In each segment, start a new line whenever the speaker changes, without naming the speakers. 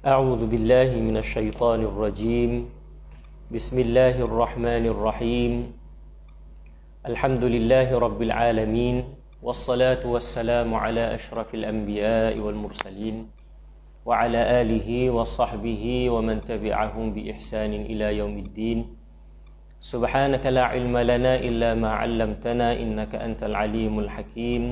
أعوذ بالله من الشيطان الرجيم بسم الله الرحمن الرحيم الحمد لله رب العالمين والصلاة والسلام على أشرف الأنبياء والمرسلين وعلى آله وصحبه ومن تبعهم بإحسان إلى يوم الدين سبحانك لا علم لنا إلا ما علمتنا إنك أنت العليم الحكيم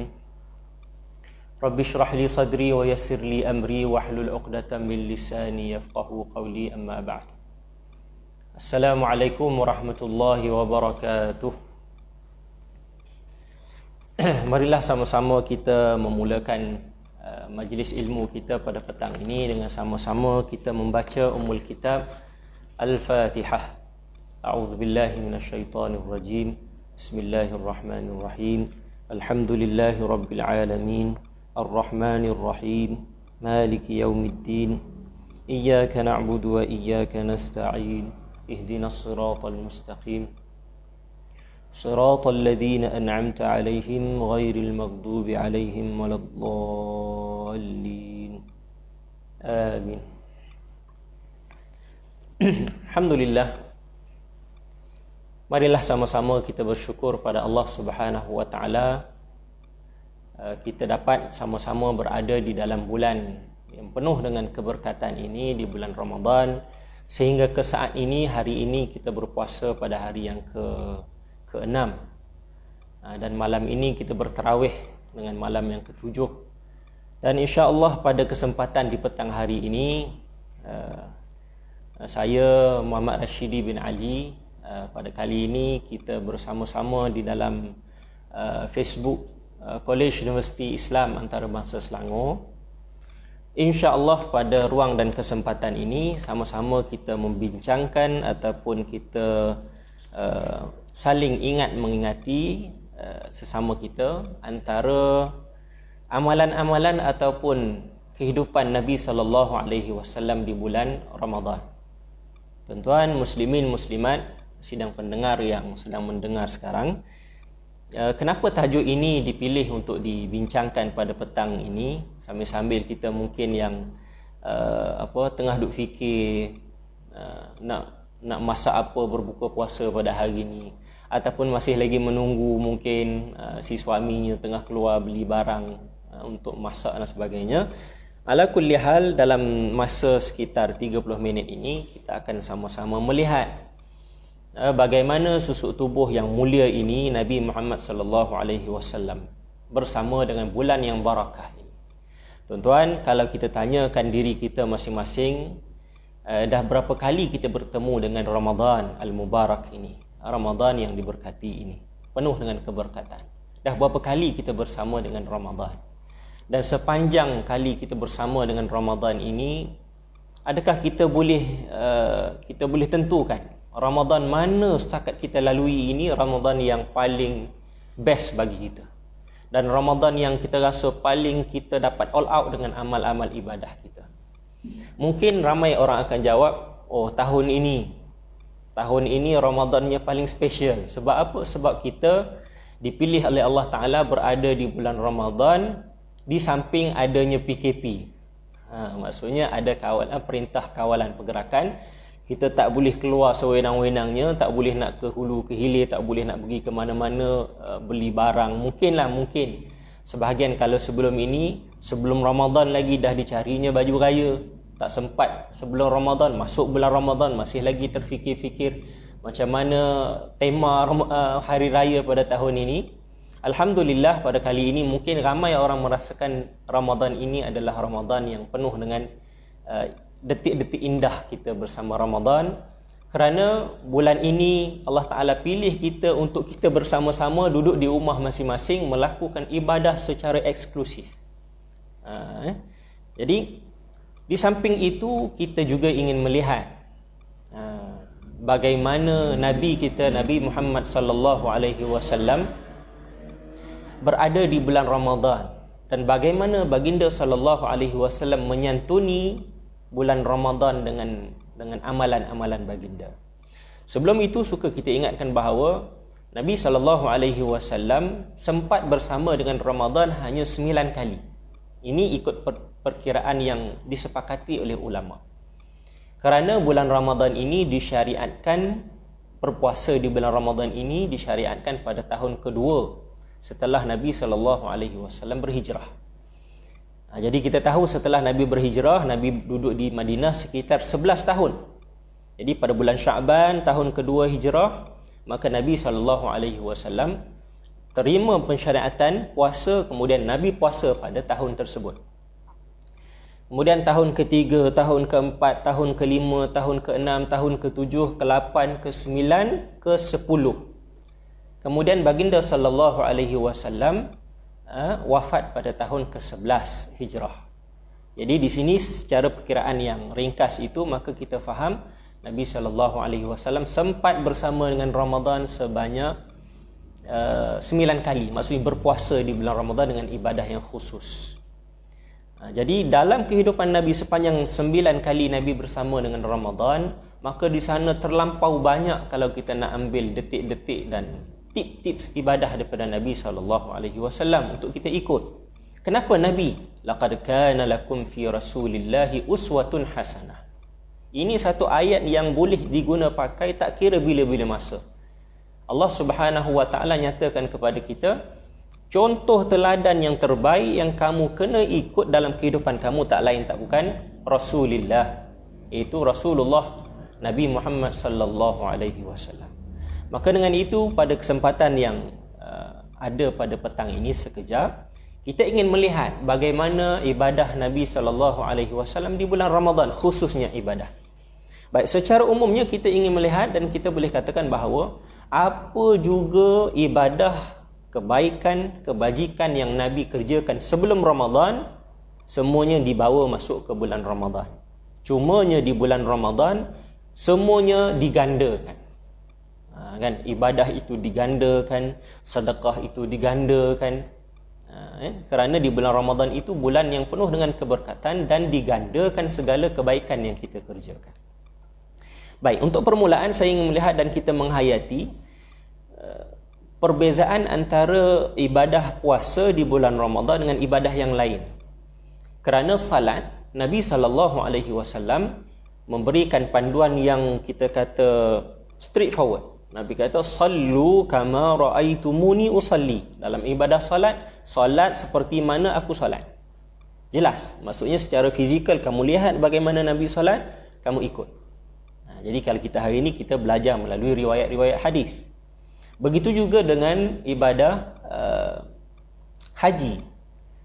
رب اشرح لي صدري ويسر لي أمري واحلل عقدة من لساني يفقهوا قولي أما بعد السلام عليكم ورحمة الله وبركاته. Marilah sama-sama kita memulakan majlis ilmu kita pada petang ini dengan sama-sama kita membaca Ummul Kitab Al-Fatihah. A'udzu billahi minasyaitonir rajim. Bismillahirrahmanirrahim. Alhamdulillahi rabbil alamin. الرحمن الرحيم مالك يوم الدين إياك نعبد وإياك نستعين اهدنا الصراط المستقيم صراط الذين أنعمت عليهم غير المغضوب عليهم ولا الضالين آمين. Alhamdulillah, marilah sama-sama kita bersyukur pada Allah Subhanahu wa taala. Kita dapat sama-sama berada di dalam bulan yang penuh dengan keberkatan ini, di bulan Ramadan, sehingga ke saat ini, hari ini kita berpuasa pada hari yang ke-6, dan malam ini kita bertarawih dengan malam yang ke-7. Dan insya-Allah pada kesempatan di petang hari ini, saya Muhammad Rashidi bin Ali, pada kali ini kita bersama-sama di dalam Facebook College Universiti Islam Antarabangsa Selangor. InsyaAllah pada ruang dan kesempatan ini sama-sama kita membincangkan ataupun kita saling ingat mengingati sesama kita antara amalan-amalan ataupun kehidupan Nabi SAW di bulan Ramadan. Tuan-tuan muslimin muslimat, sidang pendengar yang sedang mendengar sekarang, kenapa tajuk ini dipilih untuk dibincangkan pada petang ini, sambil-sambil kita mungkin yang tengah duk fikir nak masak apa berbuka puasa pada hari ini, ataupun masih lagi menunggu mungkin si suaminya tengah keluar beli barang untuk masak dan sebagainya. Ala kulli hal, dalam masa sekitar 30 minit ini kita akan sama-sama melihat bagaimana susuk tubuh yang mulia ini Nabi Muhammad sallallahu alaihi wasallam bersama dengan bulan yang barakah ini. Tuan-tuan, kalau kita tanyakan diri kita masing-masing, dah berapa kali kita bertemu dengan Ramadan al-Mubarak ini, Ramadan yang diberkati ini, penuh dengan keberkatan. Dah berapa kali kita bersama dengan Ramadan? Dan sepanjang kali kita bersama dengan Ramadan ini, adakah kita boleh tentukan Ramadan mana setakat kita lalui ini Ramadan yang paling best bagi kita, dan Ramadan yang kita rasa paling kita dapat all out dengan amal-amal ibadah kita? Mungkin ramai orang akan jawab, oh tahun ini Ramadannya paling special. Sebab apa? Sebab kita dipilih oleh Allah Ta'ala berada di bulan Ramadan di samping adanya PKP. Maksudnya ada perintah kawalan pergerakan. Kita tak boleh keluar sewenang-wenangnya, tak boleh nak ke hulu ke hilir, tak boleh nak pergi ke mana-mana beli barang. Mungkin sebahagian kalau sebelum Ramadan lagi dah dicarinya baju raya, tak sempat sebelum Ramadan, masuk bulan Ramadan masih lagi terfikir-fikir macam mana tema hari raya pada tahun ini. Alhamdulillah, pada kali ini mungkin ramai orang merasakan Ramadan ini adalah Ramadan yang penuh dengan detik-detik indah kita bersama Ramadan, kerana bulan ini Allah Ta'ala pilih kita untuk kita bersama-sama duduk di rumah masing-masing melakukan ibadah secara eksklusif. Jadi di samping itu kita juga ingin melihat bagaimana Nabi kita, Nabi Muhammad sallallahu alaihi wasallam berada di bulan Ramadan, dan bagaimana baginda sallallahu alaihi wasallam menyantuni bulan Ramadan dengan amalan-amalan baginda. Sebelum itu suka kita ingatkan bahawa Nabi sallallahu alaihi wasallam sempat bersama dengan Ramadan hanya 9 kali. Ini ikut perkiraan yang disepakati oleh ulama. Kerana bulan Ramadan ini disyariatkan, berpuasa di bulan Ramadan ini disyariatkan pada tahun kedua setelah Nabi sallallahu alaihi wasallam berhijrah. Jadi kita tahu setelah Nabi berhijrah, Nabi duduk di Madinah sekitar 11 tahun. Jadi pada bulan Sya'ban tahun kedua hijrah, maka Nabi sallallahu alaihi wasallam terima pensyariatan puasa, kemudian Nabi puasa pada tahun tersebut. Kemudian tahun ketiga, tahun keempat, tahun kelima, tahun keenam, tahun ketujuh, ke-8, ke-9, ke-10. Kemudian baginda sallallahu alaihi wasallam wafat pada tahun ke-11 hijrah. Jadi di sini secara perkiraan yang ringkas itu, maka kita faham Nabi sallallahu alaihi wasallam sempat bersama dengan Ramadan sebanyak 9 kali. Maksudnya berpuasa di bulan Ramadan dengan ibadah yang khusus. Jadi dalam kehidupan Nabi sepanjang 9 kali Nabi bersama dengan Ramadan, maka di sana terlampau banyak kalau kita nak ambil detik-detik dan tips-tips ibadah daripada Nabi SAW untuk kita ikut. Kenapa Nabi? Laqad kana lakum fi Rasulillahi uswatun hasanah. Ini satu ayat yang boleh diguna pakai tak kira bila-bila masa. Allah Subhanahu wa taala nyatakan kepada kita, contoh teladan yang terbaik yang kamu kena ikut dalam kehidupan kamu tak lain tak bukan Rasulullah, iaitu Rasulullah Nabi Muhammad sallallahu alaihi wasallam. Maka dengan itu, pada kesempatan yang ada pada petang ini sekejap, kita ingin melihat bagaimana ibadah Nabi sallallahu alaihi wasallam di bulan Ramadan, khususnya ibadah. Baik, secara umumnya kita ingin melihat dan kita boleh katakan bahawa apa juga ibadah, kebaikan, kebajikan yang Nabi kerjakan sebelum Ramadan, semuanya dibawa masuk ke bulan Ramadan. Cumanya di bulan Ramadan semuanya digandakan. Kan, ibadah itu digandakan, sedekah itu digandakan. Kerana di bulan Ramadan itu bulan yang penuh dengan keberkatan dan digandakan segala kebaikan yang kita kerjakan. Baik, untuk permulaan saya ingin melihat dan kita menghayati perbezaan antara ibadah puasa di bulan Ramadan dengan ibadah yang lain. Kerana salat, Nabi SAW memberikan panduan yang kita kata straightforward. Nabi kata, sallu kama ra'aitumuni usalli. Dalam ibadah salat seperti mana aku salat. Jelas, maksudnya secara fizikal kamu lihat bagaimana Nabi salat, kamu ikut. Jadi kalau kita hari ini kita belajar melalui riwayat-riwayat hadis. Begitu juga dengan ibadah haji.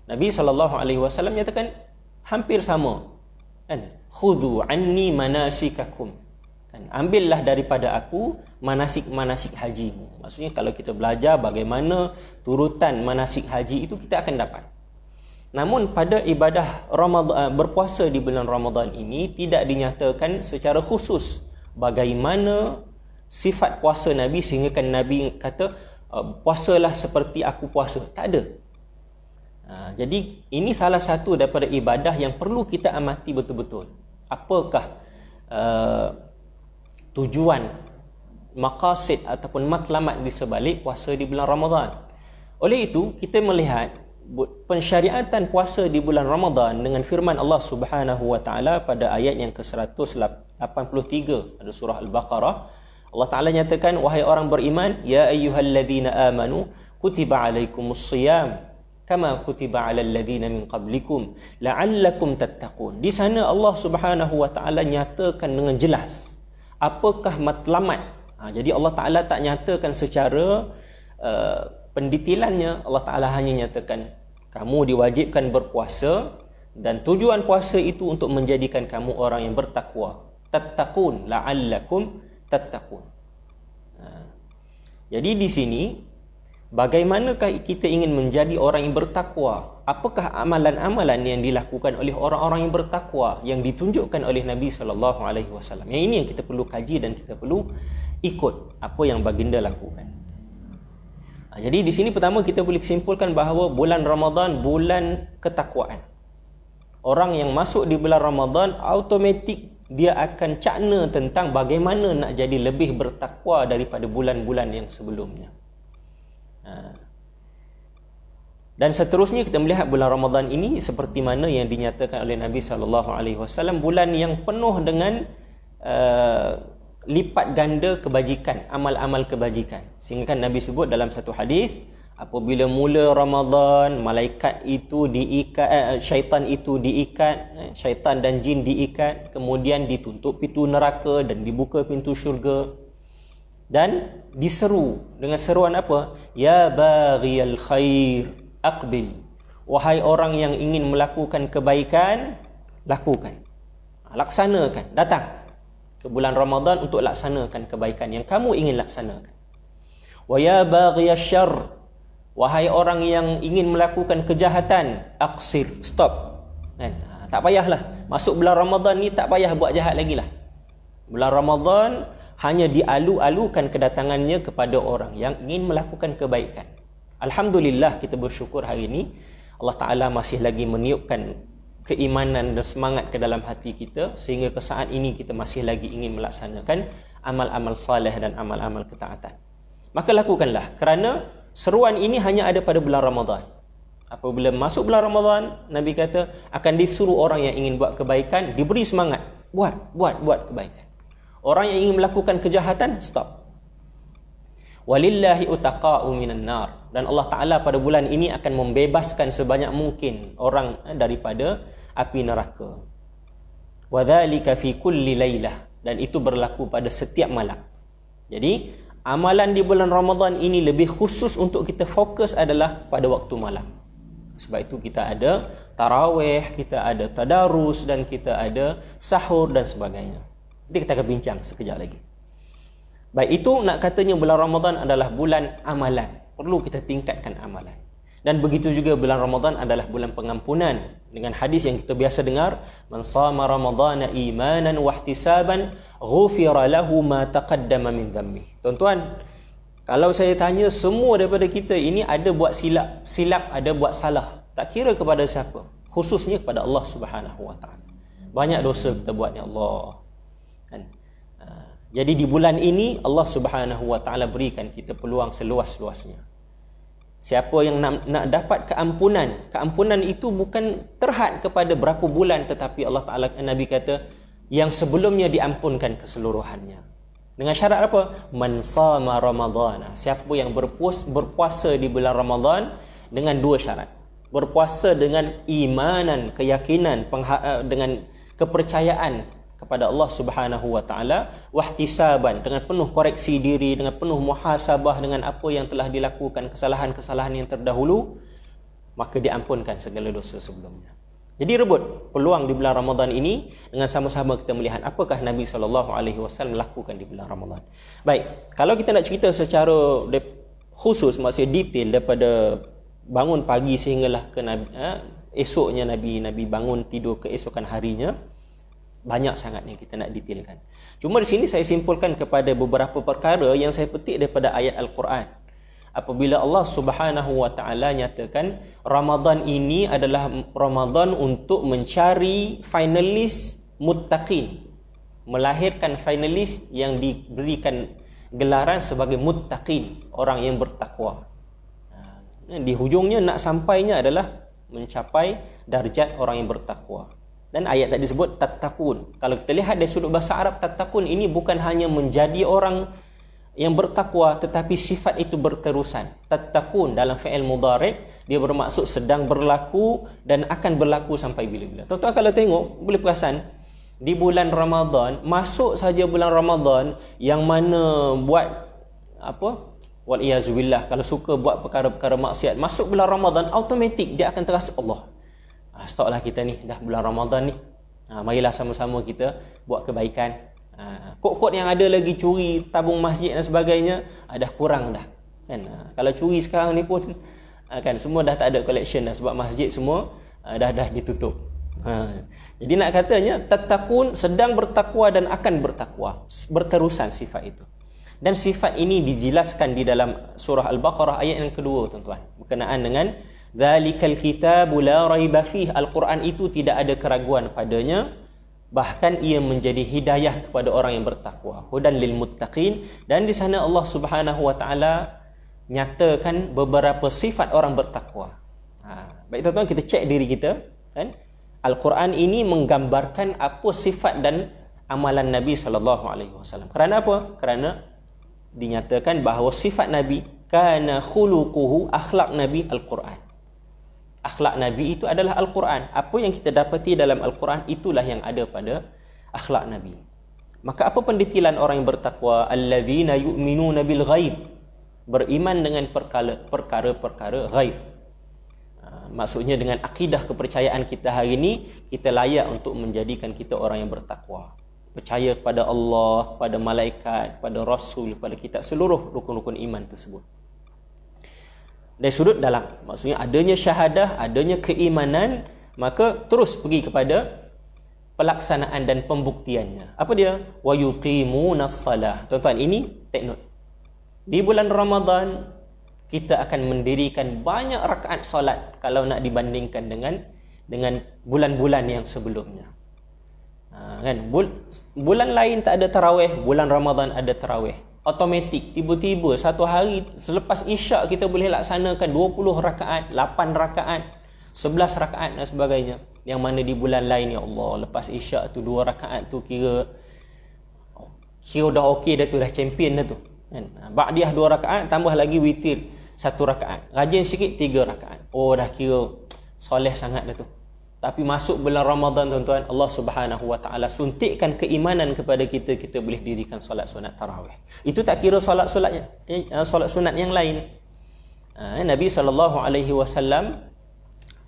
Nabi SAW nyatakan hampir sama. Kan? Khudhu anni manasikakum. Kan? Ambillah daripada aku manasik-manasik hajimu. Maksudnya kalau kita belajar bagaimana turutan manasik haji itu, kita akan dapat. Namun pada ibadah Ramadan, berpuasa di bulan Ramadan ini tidak dinyatakan secara khusus bagaimana sifat puasa Nabi sehingga kan Nabi kata puasalah seperti aku puasa. Tak ada. Jadi ini salah satu daripada ibadah yang perlu kita amati betul-betul. Apakah tujuan, maqasid ataupun matlamat di sebalik puasa di bulan Ramadan. Oleh itu kita melihat pensyariatan puasa di bulan Ramadan dengan firman Allah Subhanahu wa taala pada ayat yang ke-183 pada surah Al-Baqarah. Allah Taala nyatakan, wahai orang beriman, ya ayyuhalladzina amanu kutiba alaikumusshiyam kama kutiba alal ladzina min qablikum la'allakum tattaqun. Di sana Allah Subhanahu wa taala nyatakan dengan jelas apakah matlamat. Jadi Allah Taala tak nyatakan secara pendetilannya. Allah Taala hanya nyatakan kamu diwajibkan berpuasa dan tujuan puasa itu untuk menjadikan kamu orang yang bertakwa. Tattaqun la'allakum tattaqun. Jadi di sini bagaimanakah kita ingin menjadi orang yang bertakwa? Apakah amalan-amalan yang dilakukan oleh orang-orang yang bertakwa yang ditunjukkan oleh Nabi sallallahu alaihi wasallam? Yang ini yang kita perlu kaji dan kita perlu ikut apa yang baginda lakukan. Jadi di sini pertama kita boleh simpulkan bahawa bulan Ramadan bulan ketakwaan. Orang yang masuk di bulan Ramadan automatik dia akan cakna tentang bagaimana nak jadi lebih bertakwa daripada bulan-bulan yang sebelumnya. Dan seterusnya kita melihat bulan Ramadan ini seperti mana yang dinyatakan oleh Nabi SAW, bulan yang penuh dengan lipat ganda kebajikan, amal-amal kebajikan. Sehingga kan Nabi sebut dalam satu hadis, apabila mula Ramadan, malaikat itu diikat, syaitan itu diikat, syaitan dan jin diikat, kemudian ditutup pintu neraka dan dibuka pintu syurga. Dan diseru dengan seruan apa? Ya baghiyal khair aqbil. Wahai orang yang ingin melakukan kebaikan, lakukan. Laksanakan, datang ke bulan Ramadan untuk laksanakan kebaikan yang kamu ingin laksanakan. Wa ya baghiyasy syarr, wahai orang yang ingin melakukan kejahatan, aqsir, stop. Kan? Tak payahlah. Masuk bulan Ramadan ni tak payah buat jahat lagi lah. Bulan Ramadan hanya dialu-alukan kedatangannya kepada orang yang ingin melakukan kebaikan. Alhamdulillah, kita bersyukur hari ini Allah Ta'ala masih lagi meniupkan keimanan dan semangat ke dalam hati kita, sehingga ke saat ini kita masih lagi ingin melaksanakan amal-amal saleh dan amal-amal ketaatan. Maka lakukanlah, kerana seruan ini hanya ada pada bulan Ramadan. Apabila masuk bulan Ramadan, Nabi kata akan disuruh orang yang ingin buat kebaikan, diberi semangat, buat kebaikan. Orang yang ingin melakukan kejahatan, stop. Walillahi utaqa'u minan nar. Dan Allah Ta'ala pada bulan ini akan membebaskan sebanyak mungkin orang daripada api neraka. Wadzalika fi kulli lailah. Dan itu berlaku pada setiap malam. Jadi amalan di bulan Ramadan ini lebih khusus untuk kita fokus adalah pada waktu malam. Sebab itu kita ada tarawih, kita ada tadarus, dan kita ada sahur dan sebagainya. Nanti kita akan bincang sekejap lagi. Baik, itu nak katanya bulan Ramadan adalah bulan amalan. Perlu kita tingkatkan amalan. Dan begitu juga bulan Ramadan adalah bulan pengampunan. Dengan hadis yang kita biasa dengar, man shama ramadhana imanan wa ihtisaban ghufira lahu ma taqaddama min dhanbi. Tuan-tuan, kalau saya tanya semua daripada kita ini ada buat silap ada buat salah, tak kira kepada siapa, khususnya kepada Allah Subhanahu wa taala. Banyak dosa kita buat, ya Allah. Kan? Jadi di bulan ini Allah Subhanahu wa taala berikan kita peluang seluas-luasnya. Siapa yang nak dapat keampunan itu bukan terhad kepada berapa bulan, tetapi Allah Taala, Nabi kata yang sebelumnya diampunkan keseluruhannya. Dengan syarat apa? Man shama ramadhana. Siapa yang berpuasa di bulan Ramadan dengan dua syarat. Berpuasa dengan imanan, keyakinan, dengan kepercayaan kepada Allah Subhanahu wa taala, wahtisaban, dengan penuh koreksi diri, dengan penuh muhasabah dengan apa yang telah dilakukan, kesalahan-kesalahan yang terdahulu, maka diampunkan segala dosa sebelumnya. Jadi rebut peluang di bulan Ramadan ini dengan sama-sama kita melihat apakah Nabi SAW lakukan di bulan Ramadan. Baik, kalau kita nak cerita secara khusus, maksudnya detail daripada bangun pagi sehinggalah ke esoknya Nabi bangun tidur keesokan harinya, banyak sangat yang kita nak detailkan. Cuma di sini saya simpulkan kepada beberapa perkara yang saya petik daripada ayat Al-Quran. Apabila Allah Subhanahu wa taala nyatakan Ramadan ini adalah Ramadan untuk mencari finalis muttaqin, melahirkan finalis yang diberikan gelaran sebagai muttaqin, orang yang bertakwa. Di hujungnya nak sampainya adalah mencapai darjat orang yang bertakwa. Dan ayat tadi disebut tattaqun. Kalau kita lihat dari sudut bahasa Arab, tattaqun ini bukan hanya menjadi orang yang bertakwa, tetapi sifat itu berterusan. Tattaqun dalam fi'il mudhari' dia bermaksud sedang berlaku dan akan berlaku sampai bila-bila. Tuan-tuan kalau tengok, boleh perasan di bulan Ramadan, masuk saja bulan Ramadan yang mana buat apa? Wal iyazubillah, kalau suka buat perkara-perkara maksiat, masuk bulan Ramadan automatik dia akan terasa Allah. Stoplah kita ni, dah bulan Ramadan ni. Marilah sama-sama kita buat kebaikan. Kod-kod yang ada lagi curi, tabung masjid dan sebagainya, dah kurang dah. kan. Kalau curi sekarang ni pun kan semua dah tak ada collection dah, sebab masjid semua dah ditutup. Jadi nak katanya tattaqun, sedang bertakwa dan akan bertakwa, berterusan sifat itu. Dan sifat ini dijelaskan di dalam surah Al-Baqarah ayat yang kedua, tuan-tuan, berkenaan dengan zalikal kitabu la raiba fih, Al-Quran itu tidak ada keraguan padanya, bahkan ia menjadi hidayah kepada orang yang bertakwa, hudan lil muttaqin. Dan di sana Allah Subhanahu wa taala nyatakan beberapa sifat orang bertakwa. Baik tuan-tuan, kita cek diri kita, kan? Al-Quran ini menggambarkan apa sifat dan amalan Nabi sallallahu alaihi wasallam. Kerana apa? Kerana dinyatakan bahawa sifat Nabi, kana khuluquhu, akhlak Nabi Al-Quran. Akhlak Nabi itu adalah Al-Quran. Apa yang kita dapati dalam Al-Quran itulah yang ada pada akhlak Nabi. Maka apa pendetilan orang yang bertakwa? Alladzina yu'minuna bil ghaib, beriman dengan perkara-perkara ghaib. Maksudnya dengan akidah kepercayaan kita hari ini, kita layak untuk menjadikan kita orang yang bertakwa. Percaya kepada Allah, kepada malaikat, kepada Rasul, kepada kitab, seluruh rukun-rukun iman tersebut. Dari sudut dalam, maksudnya adanya syahadah, adanya keimanan, maka terus pergi kepada pelaksanaan dan pembuktiannya. Apa dia? Wa yuqimunas salah. Tuan-tuan, ini take note. Di bulan Ramadan kita akan mendirikan banyak rakaat solat kalau nak dibandingkan dengan bulan-bulan yang sebelumnya. Kan? Bulan lain tak ada tarawih, bulan Ramadan ada tarawih. Automatik, tiba-tiba satu hari selepas isyak kita boleh laksanakan 20 rakaat, 8 rakaat, 11 rakaat dan sebagainya. Yang mana di bulan lain, ya Allah, lepas isyak tu 2 rakaat tu kira dah okey dah tu, dah champion dah tu. Kan? Ba'diyah 2 rakaat, tambah lagi witir 1 rakaat. Rajin sikit 3 rakaat. Oh, dah kira soleh sangat dah tu. Tapi masuk bulan Ramadan, tuan-tuan, Allah Subhanahu wa taala suntikkan keimanan kepada kita, kita boleh dirikan solat sunat tarawih. Itu tak kira solat sunat yang lain. Nabi sallallahu alaihi wasallam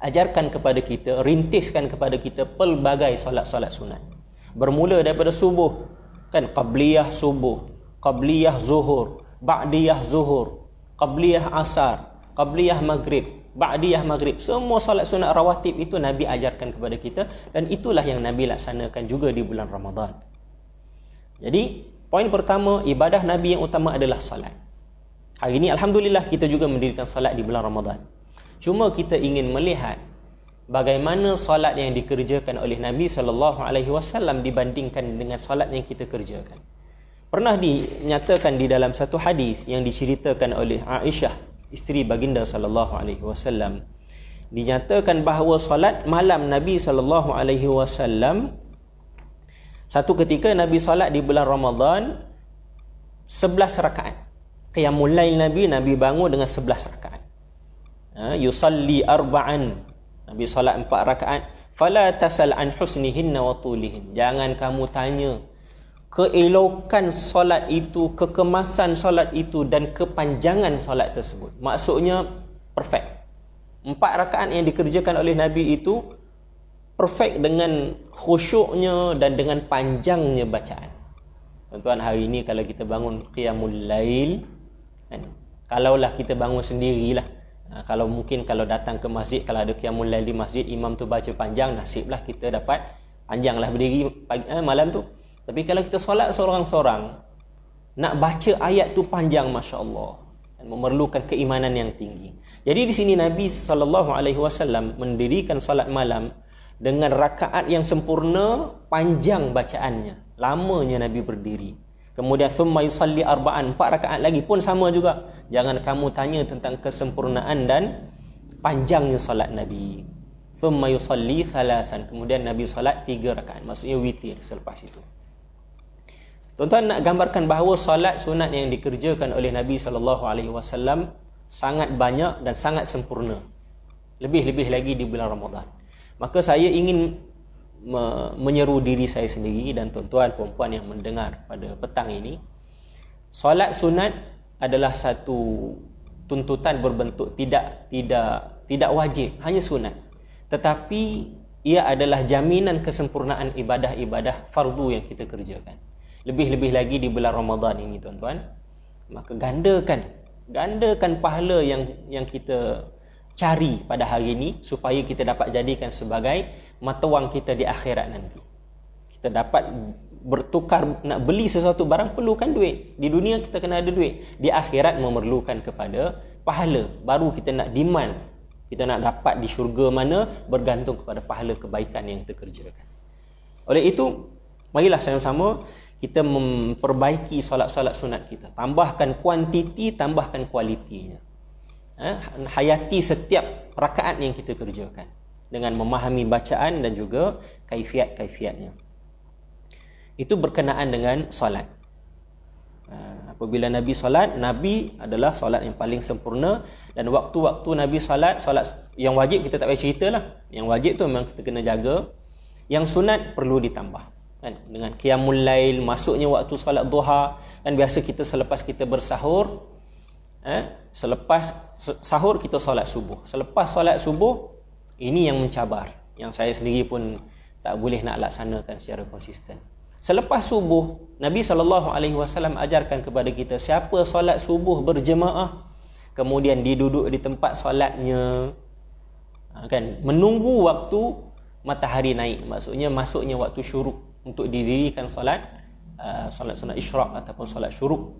ajarkan kepada kita, rintiskan kepada kita pelbagai solat-solat sunat. Bermula daripada subuh, kan, qabliyah subuh, qabliyah zuhur, ba'diyah zuhur, qabliyah asar, qabliyah maghrib, ba'diyah maghrib. Semua solat sunat rawatib itu Nabi ajarkan kepada kita, dan itulah yang Nabi laksanakan juga di bulan Ramadan. Jadi poin pertama, ibadah Nabi yang utama adalah solat. Hari ini alhamdulillah kita juga mendirikan solat di bulan Ramadan. Cuma kita ingin melihat bagaimana solat yang dikerjakan oleh Nabi SAW dibandingkan dengan solat yang kita kerjakan. Pernah dinyatakan di dalam satu hadis yang diceritakan oleh Aisyah, isteri baginda sallallahu alaihi wasallam, dinyatakan bahawa solat malam Nabi sallallahu alaihi wasallam, satu ketika Nabi solat di bulan Ramadan 11 rakaat. Qiyamul lail Nabi bangun dengan 11 rakaat. Yusalli arba'an, Nabi solat 4 rakaat. Fala tasal an husnihinna wa tulihin, jangan kamu tanya keelokan solat itu, kekemasan solat itu, dan kepanjangan solat tersebut. Maksudnya perfect. 4 rakaat yang dikerjakan oleh Nabi itu perfect dengan khusyuknya dan dengan panjangnya bacaan. Tuan-tuan, hari ini kalau kita bangun qiyamul lail, kan, kalaulah kita bangun sendirilah, kalau mungkin kalau datang ke masjid, kalau ada qiyamul lail di masjid, imam tu baca panjang, nasiblah kita dapat panjanglah berdiri malam tu. Tapi kalau kita solat seorang-seorang, nak baca ayat tu panjang, Masya Allah, memerlukan keimanan yang tinggi. Jadi di sini Nabi SAW mendirikan solat malam dengan rakaat yang sempurna, panjang bacaannya, lamanya Nabi berdiri. Kemudian thumma yusalli arba'an, 4 rakaat lagi pun sama juga. Jangan kamu tanya tentang kesempurnaan dan panjangnya solat Nabi. Thumma yusalli thalasan, kemudian Nabi solat 3 rakaat, maksudnya witir selepas itu. Tuan-tuan, nak gambarkan bahawa solat sunat yang dikerjakan oleh Nabi SAW sangat banyak dan sangat sempurna. Lebih-lebih lagi di bulan Ramadan. Maka saya ingin menyeru diri saya sendiri dan tuan-tuan perempuan yang mendengar pada petang ini, solat sunat adalah satu tuntutan berbentuk tidak wajib, hanya sunat. Tetapi ia adalah jaminan kesempurnaan ibadah-ibadah fardu yang kita kerjakan. Lebih-lebih lagi di bulan Ramadan ini, tuan-tuan. Maka gandakan Gandakan pahala yang kita cari pada hari ini supaya kita dapat jadikan sebagai mata wang kita di akhirat nanti. Kita dapat bertukar, nak beli sesuatu barang perlukan duit. Di dunia kita kena ada duit, di akhirat memerlukan kepada pahala. Baru kita nak demand, kita nak dapat di syurga mana, bergantung kepada pahala kebaikan yang kita kerjakan. Oleh itu, marilah sama-sama kita memperbaiki solat-solat sunat kita. Tambahkan kuantiti, tambahkan kualitinya. Hayati setiap rakaat yang kita kerjakan dengan memahami bacaan dan juga kaifiat-kaifiatnya. Itu berkenaan dengan solat. Apabila Nabi solat, Nabi adalah solat yang paling sempurna. Dan waktu-waktu Nabi solat yang wajib kita tak payah cerita lah. Yang wajib tu memang kita kena jaga. Yang sunat perlu ditambah, kan? Dengan qiyamul lail, masuknya waktu solat duha. Kan biasa kita selepas kita bersahur, selepas sahur kita solat subuh. Selepas solat subuh, ini yang mencabar, yang saya sendiri pun tak boleh nak laksanakan secara konsisten. Selepas subuh, Nabi SAW ajarkan kepada kita, siapa solat subuh berjemaah, kemudian diduduk di tempat solatnya, kan, menunggu waktu matahari naik, maksudnya masuknya waktu syuruk, untuk didirikan solat sunat isyraq ataupun solat syuruk.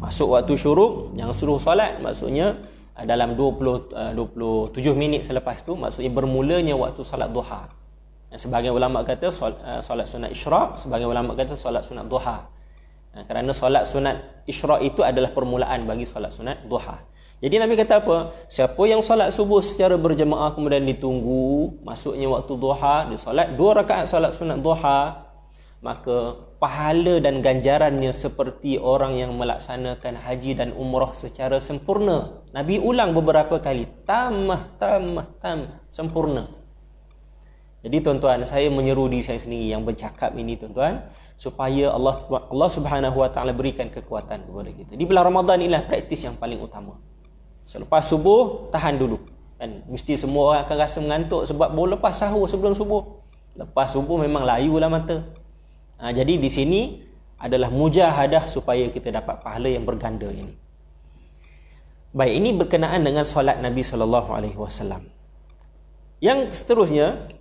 Masuk waktu syuruk, yang suruh solat maksudnya dalam 27 minit selepas tu, maksudnya bermulanya waktu solat duha. Sebahagian ulama kata solat sunat isyraq, sebahagian ulama kata solat sunat duha. Kerana solat sunat isyraq itu adalah permulaan bagi solat sunat duha. Jadi Nabi kata apa? Siapa yang solat subuh secara berjemaah kemudian ditunggu masuknya waktu duha, dia solat 2 rakaat solat sunat duha, maka pahala dan ganjarannya seperti orang yang melaksanakan haji dan umrah secara sempurna. Nabi ulang beberapa kali, tamah, sempurna. Jadi tuan-tuan, saya menyeru diri saya sendiri yang bercakap ini tuan-tuan, supaya Allah Subhanahu Wa Taala berikan kekuatan kepada kita. Di bulan Ramadan inilah praktis yang paling utama. Selepas subuh, tahan dulu. Kan mesti semua orang akan rasa mengantuk sebab baru lepas sahur sebelum subuh. Lepas subuh memang layulah mata. Jadi di sini adalah mujahadah supaya kita dapat pahala yang berganda ini. Baik, ini berkenaan dengan solat Nabi sallallahu alaihi wasallam. Yang seterusnya,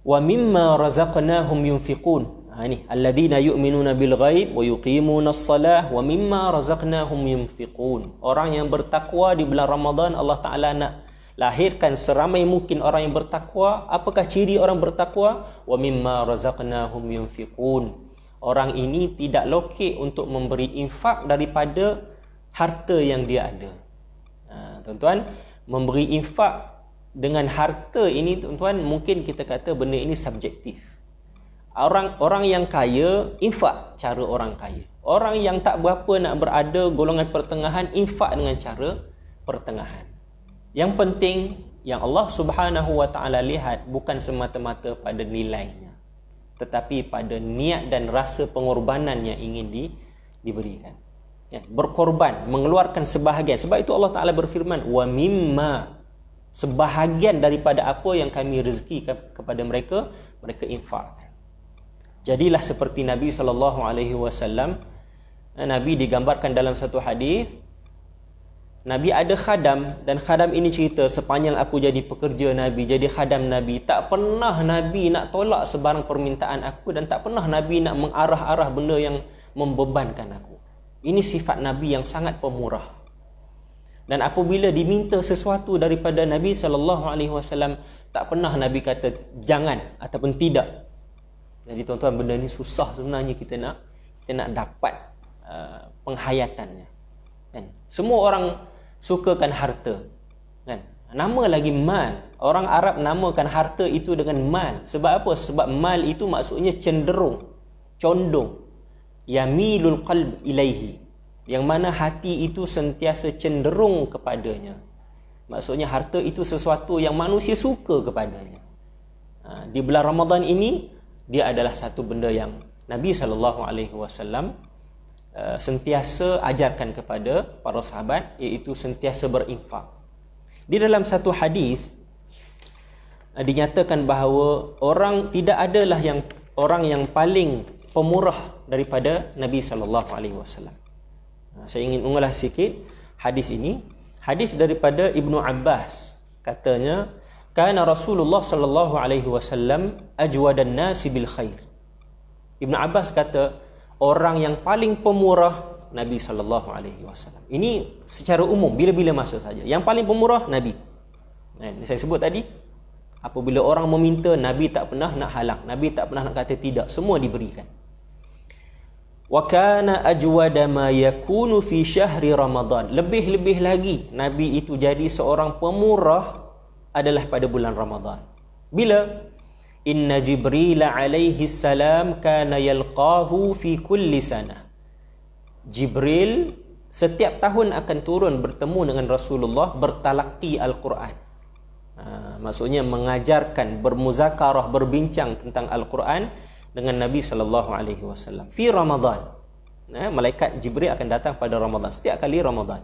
wa mimma razaqnahum yunfiqun. Ini alladzina yu'minuna bil ghaib wa yuqimunas salah wa mimma razaqnahum yunfiqun. Orang yang bertakwa di bulan Ramadan, Allah Taala nak lahirkan seramai mungkin orang yang bertakwa. Apakah ciri orang bertakwa? Wa mimma razaqnahum yunfiqun. Orang ini tidak lokek untuk memberi infak daripada harta yang dia ada. Tuan-tuan, memberi infak dengan harta ini tuan-tuan, mungkin kita kata benda ini subjektif. Orang yang kaya infak cara orang kaya. Orang yang tak berapa nak berada golongan pertengahan infak dengan cara pertengahan. Yang penting yang Allah Subhanahu Wa Taala lihat bukan semata-mata pada nilainya, tetapi pada niat dan rasa pengorbanan yang ingin diberikan. Berkorban, mengeluarkan sebahagian. Sebab itu Allah Taala berfirman, wa mimma, sebahagian daripada apa yang kami rezeki kepada mereka, mereka infakkan. Jadilah seperti Nabi SAW. Nabi digambarkan dalam satu hadis, Nabi ada khadam, dan khadam ini cerita, sepanjang aku jadi pekerja Nabi, jadi khadam Nabi, tak pernah Nabi nak tolak sebarang permintaan aku, dan tak pernah Nabi nak mengarah-arah benda yang membebankan aku. Ini sifat Nabi yang sangat pemurah. Dan apabila diminta sesuatu daripada Nabi SAW, tak pernah Nabi kata jangan ataupun tidak. Jadi tuan-tuan, benda ni susah sebenarnya kita nak dapat penghayatannya. Kan? Semua orang sukakan harta. Kan? Nama lagi mal. Orang Arab namakan harta itu dengan mal. Sebab apa? Sebab mal itu maksudnya cenderung, condong. Yamilul qalb ilaihi. Yang mana hati itu sentiasa cenderung kepadanya. Maksudnya harta itu sesuatu yang manusia suka kepadanya. Di bulan Ramadan ini, dia adalah satu benda yang Nabi SAW sentiasa ajarkan kepada para sahabat, iaitu sentiasa berinfak. Di dalam satu hadis dinyatakan bahawa tidak adalah orang yang paling pemurah daripada Nabi SAW. Saya ingin mengulas sikit hadis ini. Hadis daripada Ibnu Abbas, katanya, kana Rasulullah sallallahu alaihi wasallam ajwadan nasi bil khair. Ibnu Abbas kata, orang yang paling pemurah Nabi sallallahu alaihi wasallam. Ini secara umum, bila-bila masa saja. Yang paling pemurah Nabi. Saya sebut tadi, apabila orang meminta, Nabi tak pernah nak halang, Nabi tak pernah nak kata tidak, semua diberikan. Wa kana ajwada ma yakunu fi syahri Ramadan. Lebih-lebih lagi Nabi itu jadi seorang pemurah adalah pada bulan Ramadan. Bila? Inna Jibril alaihi salam kana yalqahu fi kulli sanah. Jibril setiap tahun akan turun bertemu dengan Rasulullah, bertalaqi Al-Quran. Maksudnya mengajarkan, bermuzakarah, berbincang tentang Al-Quran dengan Nabi sallallahu alaihi wasallam fi Ramadan. Malaikat Jibril akan datang pada Ramadan, setiap kali Ramadan.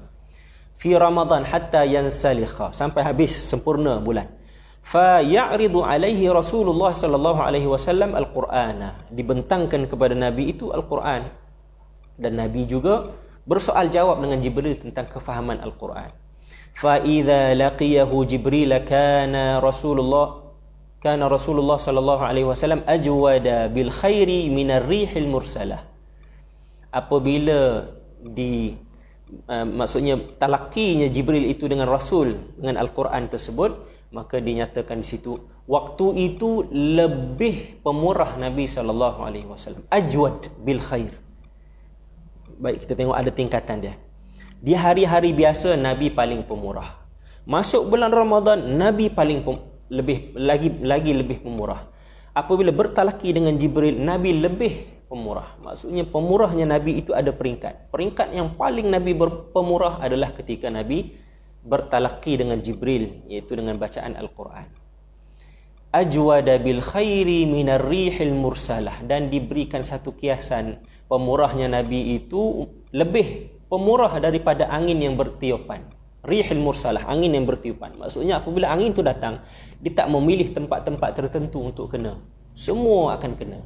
Fi Ramadan hatta yansalikha, sampai habis sempurna bulan. Fa ya'ridu alaihi Rasulullah sallallahu alaihi wasallam Al-Qur'ana, dibentangkan kepada Nabi itu Al-Quran, dan Nabi juga bersoal jawab dengan Jibril tentang kefahaman Al-Quran. Fa idza laqiyahu Jibril kana Rasulullah sallallahu alaihi wasallam ajwada bil khairi minar rihil mursalah. Apabila maksudnya talakinya Jibril itu dengan Rasul, dengan Al-Quran tersebut, maka dinyatakan di situ waktu itu lebih pemurah Nabi sallallahu alaihi wasallam. Ajwad bil khair. Baik, kita tengok ada tingkatan dia. Di hari-hari biasa Nabi paling pemurah. Masuk bulan Ramadan Nabi paling lebih pemurah. Apabila bertalaki dengan Jibril, Nabi lebih pemurah. Maksudnya pemurahnya Nabi itu ada peringkat. Peringkat yang paling Nabi berpemurah adalah ketika Nabi bertalaki dengan Jibril, iaitu dengan bacaan Al-Quran. Ajwada bil khairi minar rihil mursalah, dan diberikan satu kiasan, pemurahnya Nabi itu lebih pemurah daripada angin yang bertiupan. Rihil mursalah, angin yang bertiupan. Maksudnya apabila angin itu datang, dia tak memilih tempat-tempat tertentu untuk kena. Semua akan kena.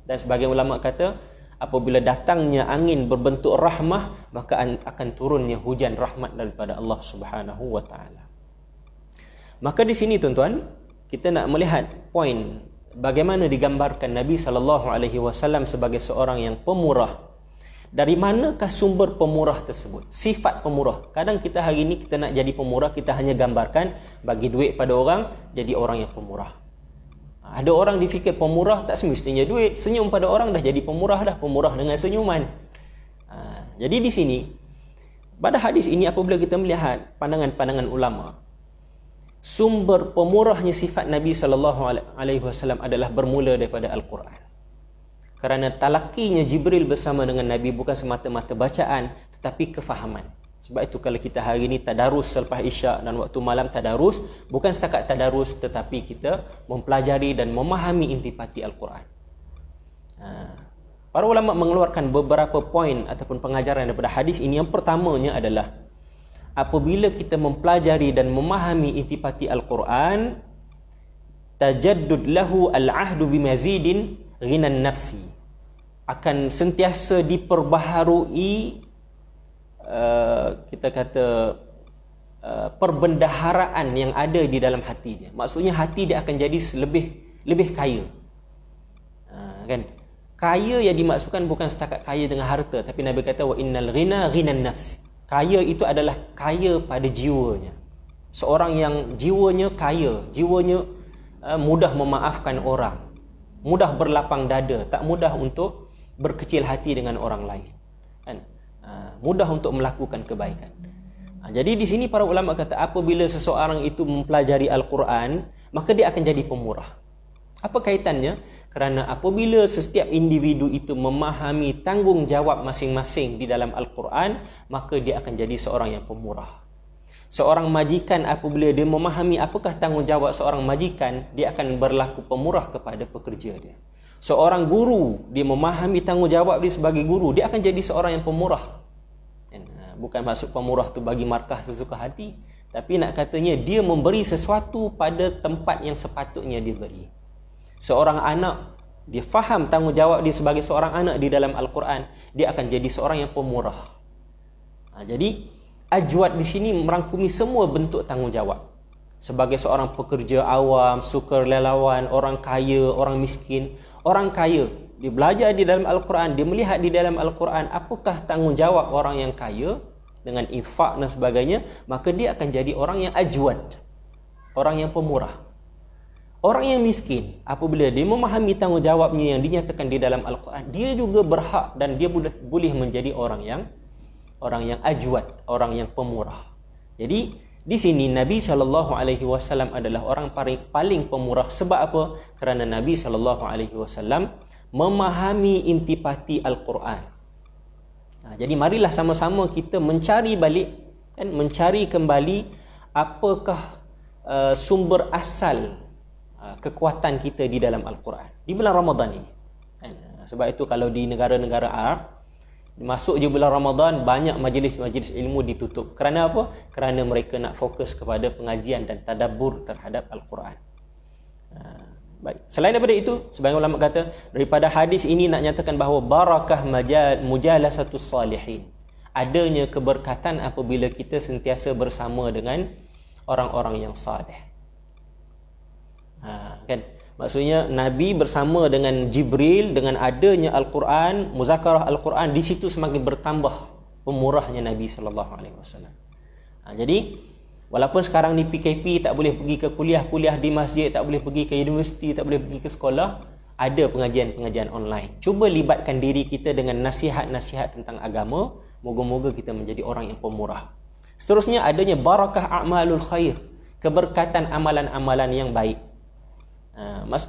Dan sebagian ulama kata, apabila datangnya angin berbentuk rahmah, maka akan turunnya hujan rahmat daripada Allah Subhanahu wa taala. Maka di sini tuan-tuan, kita nak melihat poin bagaimana digambarkan Nabi sallallahu alaihi wasallam sebagai seorang yang pemurah. Dari manakah sumber pemurah tersebut? Sifat pemurah. Kadang kita hari ini kita nak jadi pemurah, kita hanya gambarkan bagi duit pada orang, jadi orang yang pemurah. Ada orang difikir pemurah tak semestinya duit, senyum pada orang dah jadi pemurah dah, pemurah dengan senyuman. Jadi di sini pada hadis ini apabila kita melihat pandangan-pandangan ulama, sumber pemurahnya sifat Nabi sallallahu alaihi wasallam adalah bermula daripada Al-Quran. Kerana talakinya Jibril bersama dengan Nabi bukan semata-mata bacaan, tetapi kefahaman. Sebab itu kalau kita hari ini tadarus selepas Isyak dan waktu malam tadarus, bukan setakat tadarus, tetapi kita mempelajari dan memahami intipati Al-Quran. Para ulama mengeluarkan beberapa poin ataupun pengajaran daripada hadis ini. Yang pertamanya adalah apabila kita mempelajari dan memahami intipati Al-Quran, tajaddud lahu al-ahdu bimazidin ghinan nafsi, akan sentiasa diperbaharui kita kata perbendaharaan yang ada di dalam hati dia. Maksudnya hati dia akan jadi lebih kaya. Kan? Kaya yang dimaksudkan bukan setakat kaya dengan harta, tapi Nabi kata wa innal ghina ghinan nafsi. Kaya itu adalah kaya pada jiwanya. Seorang yang jiwanya kaya, jiwanya mudah memaafkan orang, mudah berlapang dada, tak mudah untuk berkecil hati dengan orang lain, kan? Mudah untuk melakukan kebaikan. Jadi di sini para ulama kata apabila seseorang itu mempelajari Al-Quran, maka dia akan jadi pemurah. Apa kaitannya? Kerana apabila setiap individu itu memahami tanggungjawab masing-masing di dalam Al-Quran, maka dia akan jadi seorang yang pemurah. Seorang majikan apabila dia memahami apakah tanggungjawab seorang majikan, dia akan berlaku pemurah kepada pekerja dia. Seorang guru, dia memahami tanggungjawab dia sebagai guru, dia akan jadi seorang yang pemurah. Bukan maksud pemurah tu bagi markah sesuka hati, tapi nak katanya dia memberi sesuatu pada tempat yang sepatutnya diberi. Seorang anak, dia faham tanggungjawab dia sebagai seorang anak di dalam Al-Quran, dia akan jadi seorang yang pemurah. Jadi ajwad di sini merangkumi semua bentuk tanggungjawab. Sebagai seorang pekerja awam, sukarelawan, orang kaya, orang miskin. Orang kaya, dia belajar di dalam Al-Quran, dia melihat di dalam Al-Quran apakah tanggungjawab orang yang kaya dengan infak dan sebagainya, maka dia akan jadi orang yang ajwad, orang yang pemurah. Orang yang miskin, apabila dia memahami tanggungjawabnya yang dinyatakan di dalam Al-Quran, dia juga berhak dan dia boleh menjadi orang yang ajwad, orang yang pemurah. Jadi di sini Nabi SAW adalah orang paling pemurah. Sebab apa? Kerana Nabi SAW memahami intipati Al-Quran. Jadi marilah sama-sama kita mencari balik, mencari kembali apakah sumber asal kekuatan kita di dalam Al-Quran di bulan Ramadan ini. Sebab itu kalau di negara-negara Arab, masuk je bulan Ramadan, banyak majlis-majlis ilmu ditutup. Kerana apa? Kerana mereka nak fokus kepada pengajian dan tadabbur terhadap Al-Quran. Baik. Selain daripada itu, sebagian ulama kata, daripada hadis ini nak nyatakan bahawa barakah mujalasatus salihin. Adanya keberkatan apabila kita sentiasa bersama dengan orang-orang yang salih. Kan? Maksudnya Nabi bersama dengan Jibril, dengan adanya Al-Quran, muzakarah Al-Quran, di situ semakin bertambah pemurahnya Nabi SAW. Jadi walaupun sekarang ni PKP, tak boleh pergi ke kuliah di masjid, tak boleh pergi ke universiti, tak boleh pergi ke sekolah, ada pengajian-pengajian online. Cuba libatkan diri kita dengan nasihat-nasihat tentang agama. Moga-moga kita menjadi orang yang pemurah. Seterusnya adanya barakah a'malul khair, keberkatan amalan-amalan yang baik.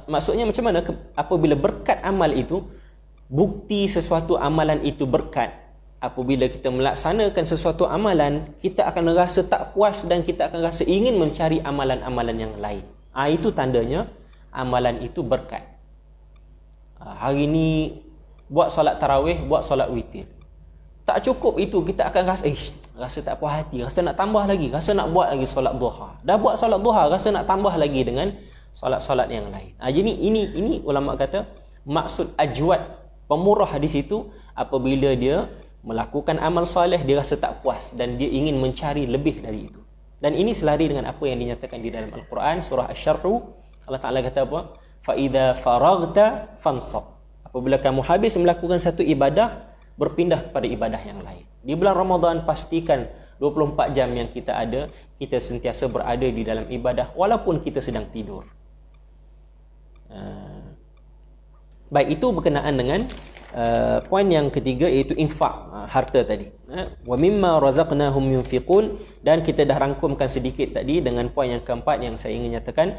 Maksudnya macam mana? Apabila berkat amal itu, bukti sesuatu amalan itu berkat. Apabila kita melaksanakan sesuatu amalan, kita akan rasa tak puas dan kita akan rasa ingin mencari amalan-amalan yang lain. Itu tandanya amalan itu berkat. Hari ni buat solat tarawih, buat solat witir, tak cukup itu, kita akan rasa tak puas hati, rasa nak tambah lagi, rasa nak buat lagi solat duha. Dah buat solat duha, rasa nak tambah lagi dengan solat-solat yang lain. Jadi ini ulama kata maksud ajwad, pemurah di situ, apabila dia melakukan amal soleh, dia rasa tak puas dan dia ingin mencari lebih dari itu. Dan ini selari dengan apa yang dinyatakan di dalam Al-Quran surah Asy-Syarh. Allah Taala kata apa? Fa idza faraghta fansab. Apabila kamu habis melakukan satu ibadah, berpindah kepada ibadah yang lain. Di bulan Ramadan, pastikan 24 jam yang kita ada, kita sentiasa berada di dalam ibadah walaupun kita sedang tidur. Baik, itu berkenaan dengan poin yang ketiga, iaitu infak, harta tadi. Wa mimma razaqnahum yunfiqun, dan kita dah rangkumkan sedikit tadi dengan poin yang keempat yang saya ingin nyatakan,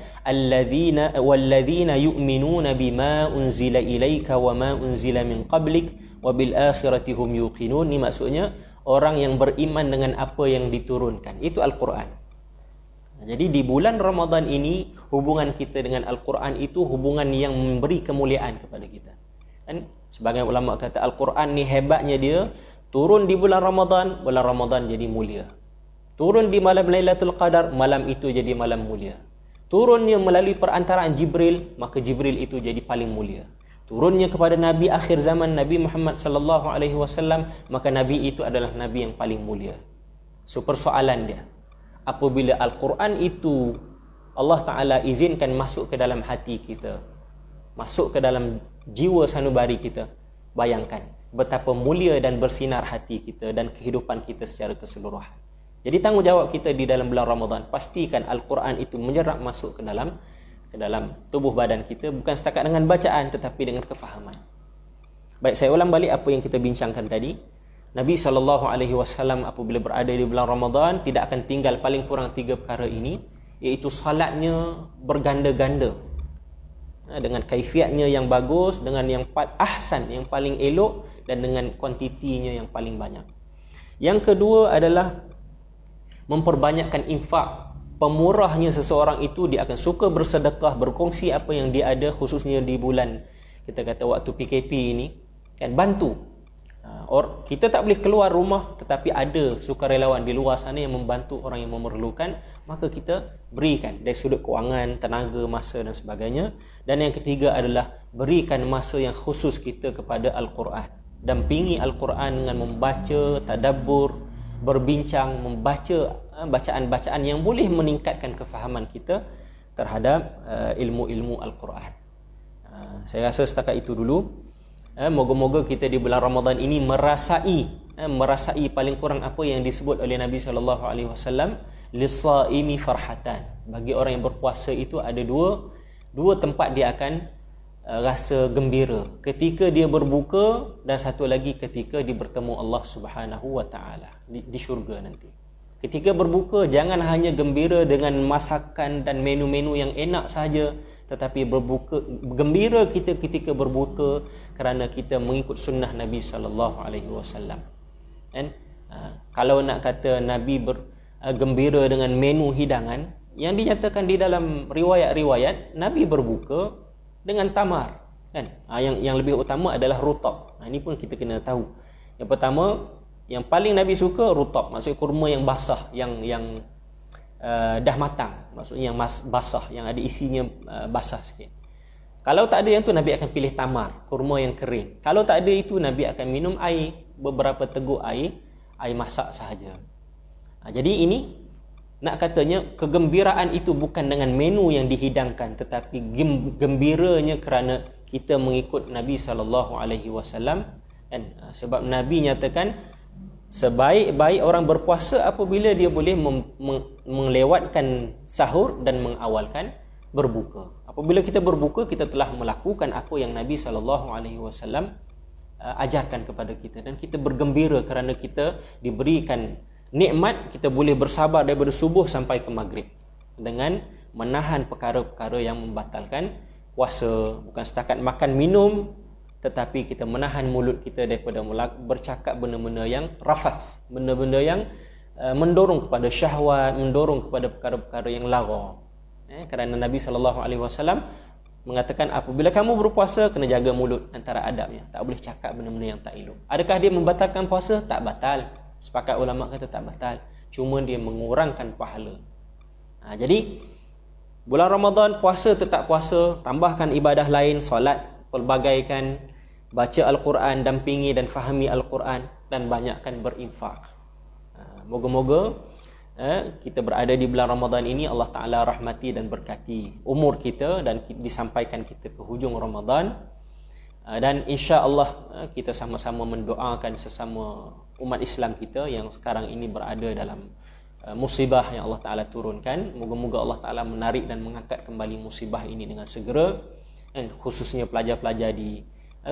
walladzina yu'minuna bima unzila ilaika wa ma unzila min qablik wa bil akhirati hum yuqinun. Ni maksudnya orang yang beriman dengan apa yang diturunkan, itu Al-Quran. Jadi di bulan Ramadan ini, hubungan kita dengan Al-Quran itu hubungan yang memberi kemuliaan kepada kita. Dan sebagian ulama kata Al-Quran ni hebatnya dia turun di bulan Ramadan jadi mulia. Turun di malam Lailatul Qadar, malam itu jadi malam mulia. Turunnya melalui perantaraan Jibril, maka Jibril itu jadi paling mulia. Turunnya kepada Nabi akhir zaman, Nabi Muhammad sallallahu alaihi wasallam, maka Nabi itu adalah Nabi yang paling mulia. So persoalan dia, apabila Al-Quran itu Allah Ta'ala izinkan masuk ke dalam hati kita, masuk ke dalam jiwa sanubari kita, bayangkan betapa mulia dan bersinar hati kita dan kehidupan kita secara keseluruhan. Jadi tanggungjawab kita di dalam bulan Ramadan, pastikan Al-Quran itu menyerap masuk ke dalam tubuh badan kita, bukan setakat dengan bacaan tetapi dengan kefahaman. Baik, saya ulang balik apa yang kita bincangkan tadi. Nabi SAW apabila berada di bulan Ramadan tidak akan tinggal paling kurang 3 perkara ini, iaitu salatnya berganda-ganda dengan kaifiatnya yang bagus, dengan yang ahsan, yang paling elok, dan dengan kuantitinya yang paling banyak. Yang kedua adalah memperbanyakkan infak. Pemurahnya seseorang itu, dia akan suka bersedekah, berkongsi apa yang dia ada, khususnya di bulan, kita kata waktu PKP ini, kan, bantu. Kita tak boleh keluar rumah, tetapi ada sukarelawan di luar sana yang membantu orang yang memerlukan, maka kita berikan dari sudut kewangan, tenaga, masa dan sebagainya. Dan yang ketiga adalah berikan masa yang khusus kita kepada Al-Quran. Dampingi Al-Quran dengan membaca, tadabbur, berbincang, membaca bacaan-bacaan yang boleh meningkatkan kefahaman kita terhadap ilmu-ilmu Al-Quran. Saya rasa setakat itu dulu. Moga-moga kita di bulan Ramadan ini merasai paling kurang apa yang disebut oleh Nabi SAW, lisaimi farhatan. Bagi orang yang berpuasa itu ada dua tempat dia akan rasa gembira, ketika dia berbuka, dan satu lagi ketika dia bertemu Allah Subhanahu wa taala di syurga nanti. Ketika berbuka, jangan hanya gembira dengan masakan dan menu-menu yang enak saja, tetapi gembira kita ketika berbuka kerana kita mengikut sunnah Nabi sallallahu alaihi wasallam. Kan? Kalau nak kata Nabi gembira dengan menu hidangan, yang dinyatakan di dalam riwayat-riwayat, Nabi berbuka dengan tamar, kan? Yang lebih utama adalah rutab. Ini pun kita kena tahu. Yang pertama, yang paling Nabi suka rutab, maksudnya kurma yang basah, yang dah matang, maksudnya yang basah, yang ada isinya basah sikit. Kalau tak ada yang tu, Nabi akan pilih tamar, kurma yang kering. Kalau tak ada itu, Nabi akan minum air, beberapa teguk air masak sahaja. Jadi ini nak katanya kegembiraan itu bukan dengan menu yang dihidangkan, tetapi gembiranya kerana kita mengikut Nabi SAW, kan? Sebab Nabi nyatakan sebaik-baik orang berpuasa apabila dia boleh melewatkan sahur dan mengawalkan berbuka. Apabila kita berbuka, kita telah melakukan apa yang Nabi SAW ajarkan kepada kita, dan kita bergembira kerana kita diberikan nikmat, kita boleh bersabar daripada subuh sampai ke maghrib dengan menahan perkara-perkara yang membatalkan puasa. Bukan setakat makan minum, tetapi kita menahan mulut kita daripada bercakap benda-benda yang rafath, benda-benda yang mendorong kepada syahwat, mendorong kepada perkara-perkara yang lara. Kerana Nabi SAW mengatakan apabila kamu berpuasa, kena jaga mulut, antara adabnya tak boleh cakap benda-benda yang tak elok. Adakah dia membatalkan puasa? Tak batal. Sepakat ulama kata tak batal, cuma dia mengurangkan pahala. Jadi bulan Ramadan, puasa tetap puasa, tambahkan ibadah lain, solat, pelbagaikan, baca Al-Quran, dampingi dan fahami Al-Quran, dan banyakkan berinfak. Moga-moga kita berada di bulan Ramadan ini, Allah Ta'ala rahmati dan berkati umur kita, dan disampaikan kita ke hujung Ramadan. Dan insya-Allah kita sama-sama mendoakan sesama umat Islam kita yang sekarang ini berada dalam musibah yang Allah Ta'ala turunkan. Moga-moga Allah Ta'ala menarik dan mengangkat kembali musibah ini dengan segera, dan khususnya pelajar-pelajar di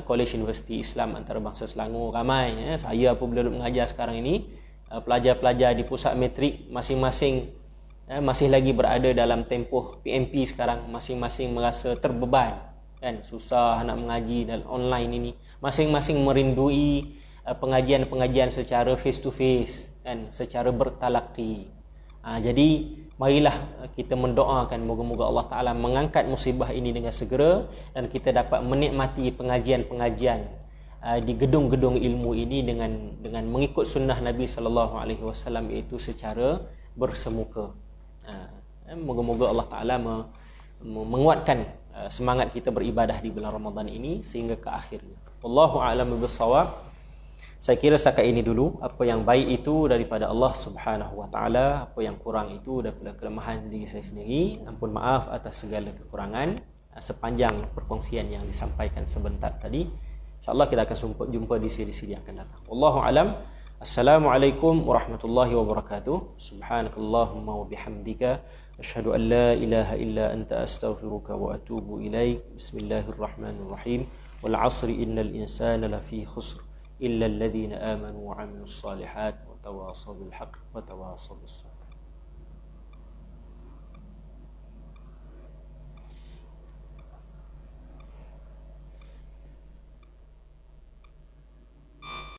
College Universiti Islam Antarabangsa Selangor ramai. Saya apabila duduk mengajar sekarang ini, pelajar-pelajar di pusat matrik masing-masing masih lagi berada dalam tempoh PMP sekarang, masing-masing merasa terbeban, kan? Susah nak mengaji dalam online ini, masing-masing merindui pengajian-pengajian secara face to face, kan, secara bertalaqi. Jadi marilah kita mendoakan moga-moga Allah Ta'ala mengangkat musibah ini dengan segera, dan kita dapat menikmati pengajian-pengajian di gedung-gedung ilmu ini dengan mengikut sunnah Nabi SAW, iaitu secara bersemuka. Moga-moga Allah Ta'ala menguatkan semangat kita beribadah di bulan Ramadan ini sehingga ke akhirnya. Wallahu a'lam bissawab. Saya kira setakat ini dulu. Apa yang baik itu daripada Allah Subhanahu wa taala, apa yang kurang itu daripada kelemahan diri saya sendiri. Ampun maaf atas segala kekurangan sepanjang perkongsian yang disampaikan sebentar tadi. InsyaAllah kita akan jumpa di siri-siri yang akan datang. Wallahu a'lam. Assalamualaikum warahmatullahi wabarakatuh. Subhanakallahumma wa bihamdika asyhadu an la ilaha illa anta astaghfiruka wa atubu ilaik. Bismillahirrahmanirrahim. Wal 'asri innal insana lafi khusr illa alladhina amanu wa 'amilus solihat wa tawasaw bil haqq wa tawasaw bis sabr.